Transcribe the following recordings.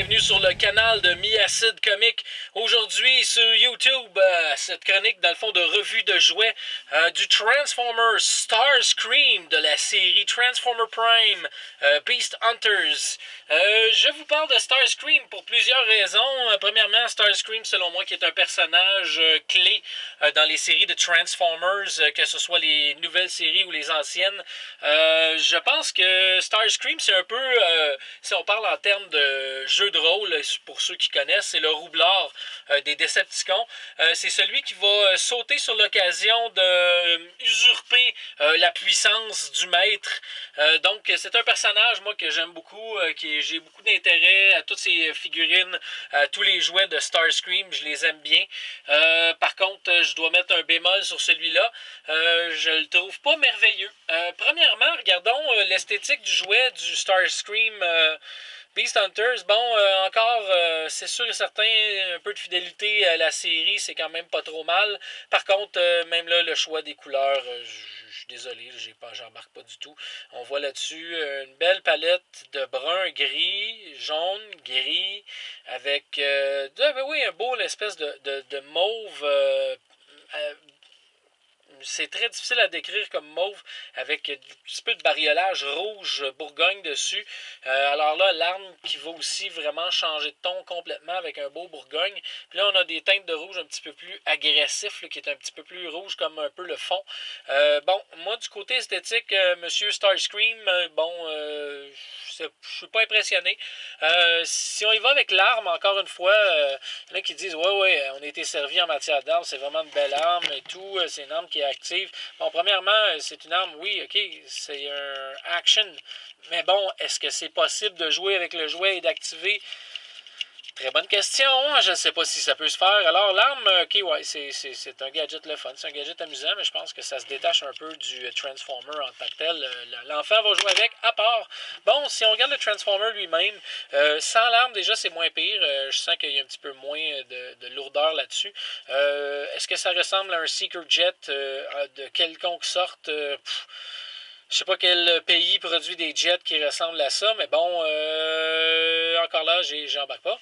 bienvenue sur le canal de Mi-Acid Comics. Aujourd'hui sur YouTube, cette chronique dans le fond de revue de jouets du Transformer Starscream de la série Transformer Prime Beast Hunters. Je vous parle de Starscream pour plusieurs raisons. Premièrement, Starscream selon moi qui est un personnage clé dans les séries de Transformers, que ce soit les nouvelles séries ou les anciennes. Je pense que Starscream c'est un peu, si on parle en termes de jeu de rôle, pour ceux qui connaissent, c'est le roublard des Decepticons. C'est celui qui va sauter sur l'occasion de usurper la puissance du maître. Donc c'est un personnage moi que j'aime beaucoup, j'ai beaucoup d'intérêt à toutes ces figurines, à tous les jouets de Starscream, je les aime bien. Par contre, je dois mettre un bémol sur celui-là. Je le trouve pas merveilleux. Premièrement, regardons l'esthétique du jouet du Starscream Beast Hunters. Bon, encore, c'est sûr et certain, un peu de fidélité à la série, c'est quand même pas trop mal. Par contre, même là, le choix des couleurs, je suis désolé, j'embarque pas du tout. On voit là-dessus une belle palette de brun, gris, jaune, gris, avec oui, un beau espèce de mauve. C'est très difficile à décrire comme mauve, avec un petit peu de bariolage rouge bourgogne dessus. Alors là, l'arme qui va aussi vraiment changer de ton complètement avec un beau bourgogne. Puis là, on a des teintes de rouge un petit peu plus agressif, là, qui est un petit peu plus rouge comme un peu le fond. Bon, moi, du côté esthétique, Monsieur Starscream, je suis pas impressionné. Si on y va avec l'arme, encore une fois, il y en a qui disent ouais, on a été servi en matière d'arme, c'est vraiment une belle arme et tout, c'est une arme qui est active. Bon, premièrement, c'est une arme, oui, ok, c'est un action, mais bon, est-ce que c'est possible de jouer avec le jouet et d'activer? Très bonne question, je ne sais pas si ça peut se faire. Alors l'arme, ok, ouais, c'est un gadget le fun, c'est un gadget amusant, mais je pense que ça se détache un peu du Transformer en tant que tel. L'enfant va jouer avec, à part. Bon, si on regarde le Transformer lui-même, sans l'arme déjà c'est moins pire, je sens qu'il y a un petit peu moins de lourdeur là-dessus. Est-ce que ça ressemble à un Seeker Jet de quelconque sorte? Je sais pas quel pays produit des jets qui ressemblent à ça, mais bon, encore là, j'embarque pas.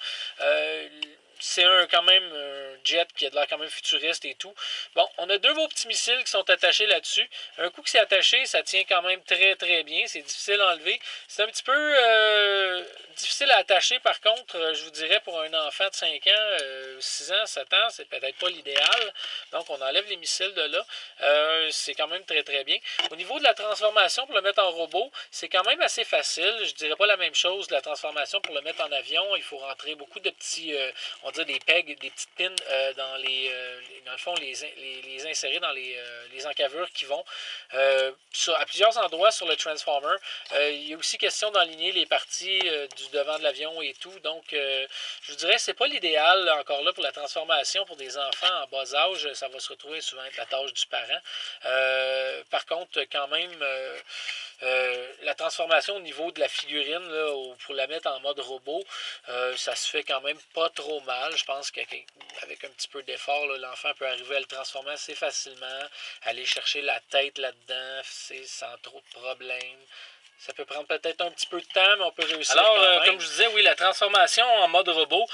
C'est quand même un jet qui a de l'air quand même futuriste et tout. Bon, on a deux beaux petits missiles qui sont attachés là-dessus. Un coup que c'est attaché, ça tient quand même très très bien. C'est difficile à enlever. C'est un petit peu difficile à attacher par contre, je vous dirais pour un enfant de 5 ans, 6 ans, 7 ans, c'est peut-être pas l'idéal. Donc on enlève les missiles de là. C'est quand même très très bien. Au niveau de la transformation pour le mettre en robot, c'est quand même assez facile. Je dirais pas la même chose de la transformation pour le mettre en avion. Il faut rentrer beaucoup de petits, on dirait des pegs, des petites pins dans dans le fond, les insérer dans les encavures qui vont à plusieurs endroits sur le Transformer. Il y a aussi question d'enligner les parties du devant de l'avion et tout. Donc, je vous dirais c'est pas l'idéal encore là pour la transformation pour des enfants en bas âge. Ça va se retrouver souvent être la tâche du parent. Par contre, quand même, la transformation au niveau de la figurine, là, pour la mettre en mode robot, ça se fait quand même pas trop mal. Je pense qu'avec un petit peu d'effort, l'enfant peut arriver à le transformer assez facilement, aller chercher la tête là-dedans, sans trop de problèmes. Ça peut prendre peut-être un petit peu de temps, mais on peut réussir. Alors, comme je disais, oui, la transformation en mode robot,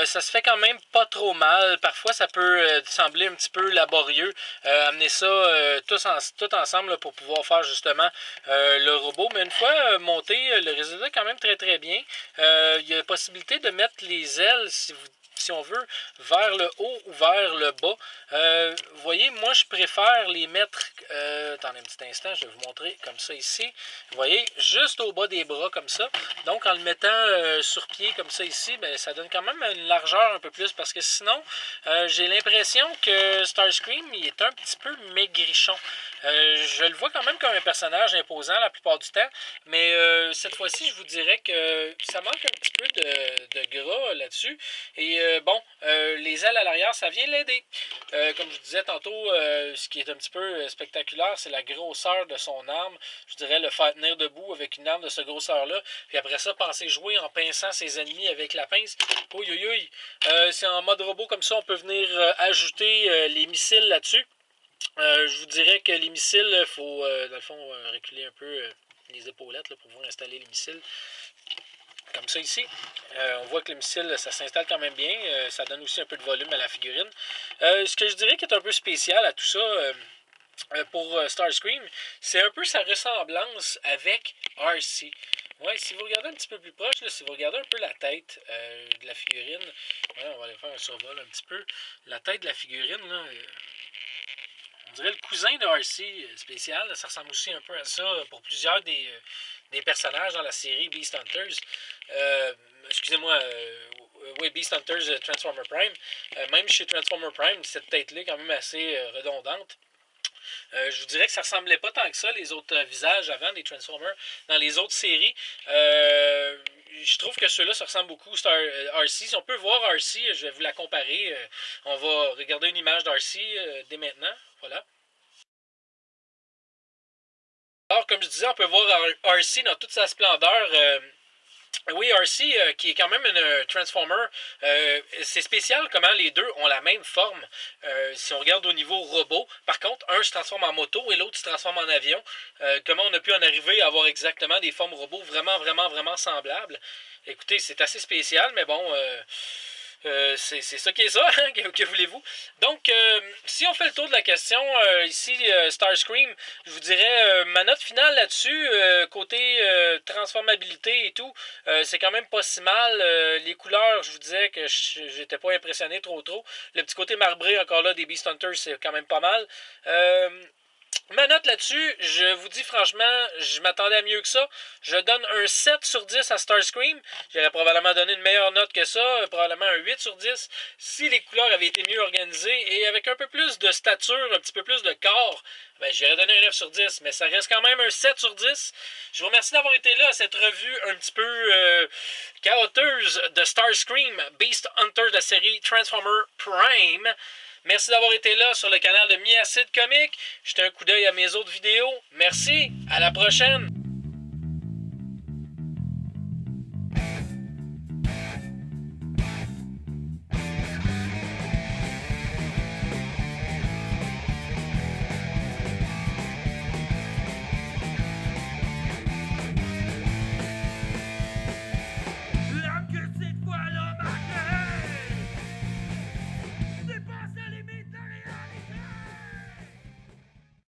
ça se fait quand même pas trop mal. Parfois, ça peut sembler un petit peu laborieux. Amener ça tout ensemble là, pour pouvoir faire justement le robot. Mais une fois monté, le résultat est quand même très très bien. Il y a la possibilité de mettre les ailes, si on veut, vers le haut ou vers le bas. Vous voyez, moi, je préfère les mettre... attendez un petit instant, je vais vous montrer comme ça ici. Vous voyez, juste au bas des bras comme ça. Donc, en le mettant sur pied comme ça ici, ben, ça donne quand même une largeur un peu plus parce que sinon, j'ai l'impression que Starscream, il est un petit peu maigrichon. Je le vois quand même comme un personnage imposant la plupart du temps, mais cette fois-ci, je vous dirais que ça manque un petit peu de gras là-dessus. Et les ailes à l'arrière, ça vient l'aider. Comme je disais tantôt, ce qui est un petit peu spectaculaire, c'est la grosseur de son arme. Je dirais le faire tenir debout avec une arme de cette grosseur-là. Puis après ça, penser jouer en pinçant ses ennemis avec la pince. C'est en mode robot comme ça, on peut venir ajouter les missiles là-dessus. Je vous dirais que les missiles, il faut, dans le fond, reculer un peu les épaulettes là, pour pouvoir installer les missiles. comme ça ici. On voit que le missile, ça s'installe quand même bien. Ça donne aussi un peu de volume à la figurine. Ce que je dirais qui est un peu spécial à tout ça pour Starscream, c'est un peu sa ressemblance avec RC. Ouais, si vous regardez un petit peu plus proche, là, si vous regardez un peu la tête de la figurine, ouais, on va aller faire un survol un petit peu. La tête de la figurine, là, on dirait le cousin de RC spécial. Ça ressemble aussi un peu à ça pour plusieurs des personnages dans la série Beast Hunters. Excusez-moi, oui, Beast Hunters Transformer Prime. Même chez Transformer Prime, cette tête-là est quand même assez redondante. Je vous dirais que ça ressemblait pas tant que ça, les autres visages avant des Transformers dans les autres séries. Je trouve que ceux-là, ça ressemble beaucoup à RC. Si on peut voir RC, je vais vous la comparer. On va regarder une image d'RC dès maintenant. Voilà. Alors, comme je disais, on peut voir RC dans toute sa splendeur. Oui, RC, qui est quand même une Transformer, c'est spécial comment les deux ont la même forme. Si on regarde au niveau robot, par contre, un se transforme en moto et l'autre se transforme en avion. Comment on a pu en arriver à avoir exactement des formes robots vraiment, vraiment, vraiment semblables. Écoutez, c'est assez spécial, mais bon, c'est ça qui est ça, hein, que voulez-vous. Donc, si on fait le tour de la question, ici, Starscream, je vous dirais, ma note finale là-dessus, côté transformabilité et tout, c'est quand même pas si mal. Les couleurs, je vous disais que j'étais pas impressionné trop. Le petit côté marbré, encore là, des Beast Hunters, c'est quand même pas mal. Ma note là-dessus, je vous dis franchement, je m'attendais à mieux que ça. Je donne un 7 sur 10 à Starscream. J'aurais probablement donné une meilleure note que ça, probablement un 8 sur 10, si les couleurs avaient été mieux organisées et avec un peu plus de stature, un petit peu plus de corps. Ben, j'aurais donné un 9 sur 10, mais ça reste quand même un 7 sur 10. Je vous remercie d'avoir été là à cette revue un petit peu chaoteuse de Starscream, Beast Hunter de la série Transformer Prime. Merci d'avoir été là sur le canal de Miacid Comics. Jetez un coup d'œil à mes autres vidéos. Merci, à la prochaine!